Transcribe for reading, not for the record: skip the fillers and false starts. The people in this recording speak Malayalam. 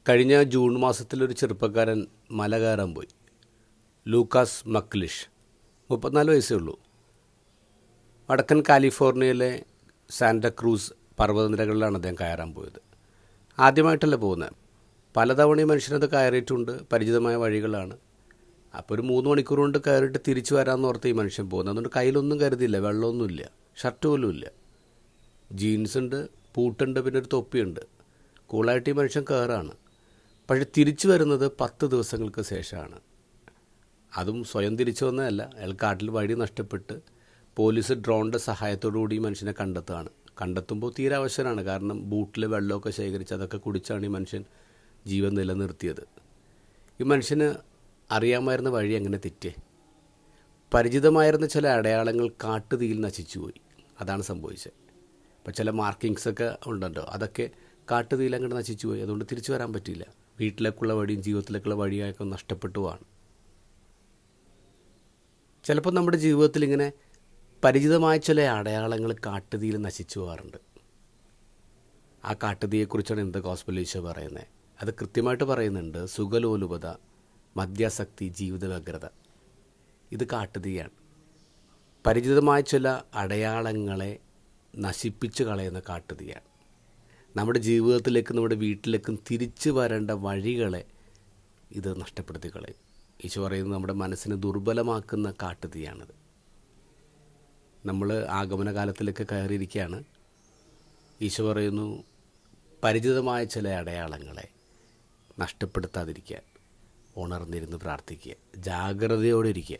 കഴിഞ്ഞ ജൂൺ മാസത്തിലൊരു ചെറുപ്പക്കാരൻ മല കയറാൻ പോയി. ലൂക്കാസ് മക്ലിഷ്, 34 വയസ്സേ ഉള്ളൂ. വടക്കൻ കാലിഫോർണിയയിലെ സാന്റാക്രൂസ് പർവ്വതനിരകളിലാണ് അദ്ദേഹം കയറാൻ പോയത്. ആദ്യമായിട്ടല്ല പോകുന്നത്, പലതവണയും മനുഷ്യനത് കയറിയിട്ടുണ്ട്, പരിചിതമായ വഴികളാണ്. അപ്പോൾ ഒരു 3 മണിക്കൂർ കൊണ്ട് കയറിയിട്ട് തിരിച്ചു വരാമെന്ന് ഓർത്ത് ഈ മനുഷ്യൻ പോകുന്നത്. അതുകൊണ്ട് കയ്യിലൊന്നും കരുതിയില്ല, വെള്ളമൊന്നുമില്ല, ഷർട്ട് പോലും ഇല്ല, ജീൻസുണ്ട്, പൂട്ടുണ്ട്, പിന്നെ ഒരു തൊപ്പിയുണ്ട്. കൂളായിട്ട് ഈ മനുഷ്യൻ കയറാണ്. പക്ഷെ തിരിച്ചു വരുന്നത് 10 ദിവസങ്ങൾക്ക് ശേഷമാണ്. അതും സ്വയം തിരിച്ചു വന്നതല്ല, അയാൾ കാട്ടിൽ വഴി നഷ്ടപ്പെട്ട് പോലീസ് ഡ്രോണിൻ്റെ സഹായത്തോടുകൂടി ഈ മനുഷ്യനെ കണ്ടെത്തുകയാണ്. കണ്ടെത്തുമ്പോൾ തീരെ അവശനാണ്, കാരണം ബൂട്ടിൽ വെള്ളമൊക്കെ ശേഖരിച്ച് അതൊക്കെ കുടിച്ചാണ് ഈ മനുഷ്യൻ ജീവൻ നിലനിർത്തിയത്. ഈ മനുഷ്യന് അറിയാമായിരുന്ന വഴി എങ്ങനെ തെറ്റേ? പരിചിതമായിരുന്ന ചില അടയാളങ്ങൾ കാട്ടുതീയിൽ നശിച്ചുപോയി. അതാണ് സംഭവിച്ചത്. ഇപ്പോൾ ചില മാർക്കിങ്സൊക്കെ ഉണ്ടല്ലോ, അതൊക്കെ കാട്ടുതീയിൽ അങ്ങോട്ട് നശിച്ചു പോയി. അതുകൊണ്ട് തിരിച്ചു വരാൻ പറ്റിയില്ല. വീട്ടിലേക്കുള്ള വഴിയും ജീവിതത്തിലേക്കുള്ള വഴിയൊക്കെ നഷ്ടപ്പെട്ടു പോവാണ്. ചിലപ്പോൾ നമ്മുടെ ജീവിതത്തിൽ ഇങ്ങനെ പരിചിതമായ ചില അടയാളങ്ങൾ കാട്ടുതീയിൽ നശിച്ചു പോകാറുണ്ട്. ആ കാട്ടുതീയെക്കുറിച്ചാണ് ഇന്നത്തെ ഗോസ്പൽ ഈശോ പറയുന്നത്. അത് കൃത്യമായിട്ട് പറയുന്നുണ്ട്. സുഖലോലുപത, മദ്യാസക്തി, ജീവിത വ്യഗ്രത, ഇത് കാട്ടുതീയാണ്. പരിചിതമായ ചില അടയാളങ്ങളെ നശിപ്പിച്ച് കളയുന്ന കാട്ടുതീയാണ്. നമ്മുടെ ജീവിതത്തിലേക്കും നമ്മുടെ വീട്ടിലേക്കും തിരിച്ചു വരേണ്ട വഴികളെ ഇത് നഷ്ടപ്പെടുത്തി കളയും. ഈശോ പറയുന്നത് നമ്മുടെ മനസ്സിനെ ദുർബലമാക്കുന്ന കാട്ടുതീയാണിത്. നമ്മൾ ആഗമനകാലത്തിലേക്ക് കയറിയിരിക്കുകയാണ്. ഈശോ പറയുന്നു, പരിചിതമായ ചില അടയാളങ്ങളെ നഷ്ടപ്പെടുത്താതിരിക്കാൻ ഉണർന്നിരുന്ന് പ്രാർത്ഥിക്കുക, ജാഗ്രതയോടെ ഇരിക്കുക.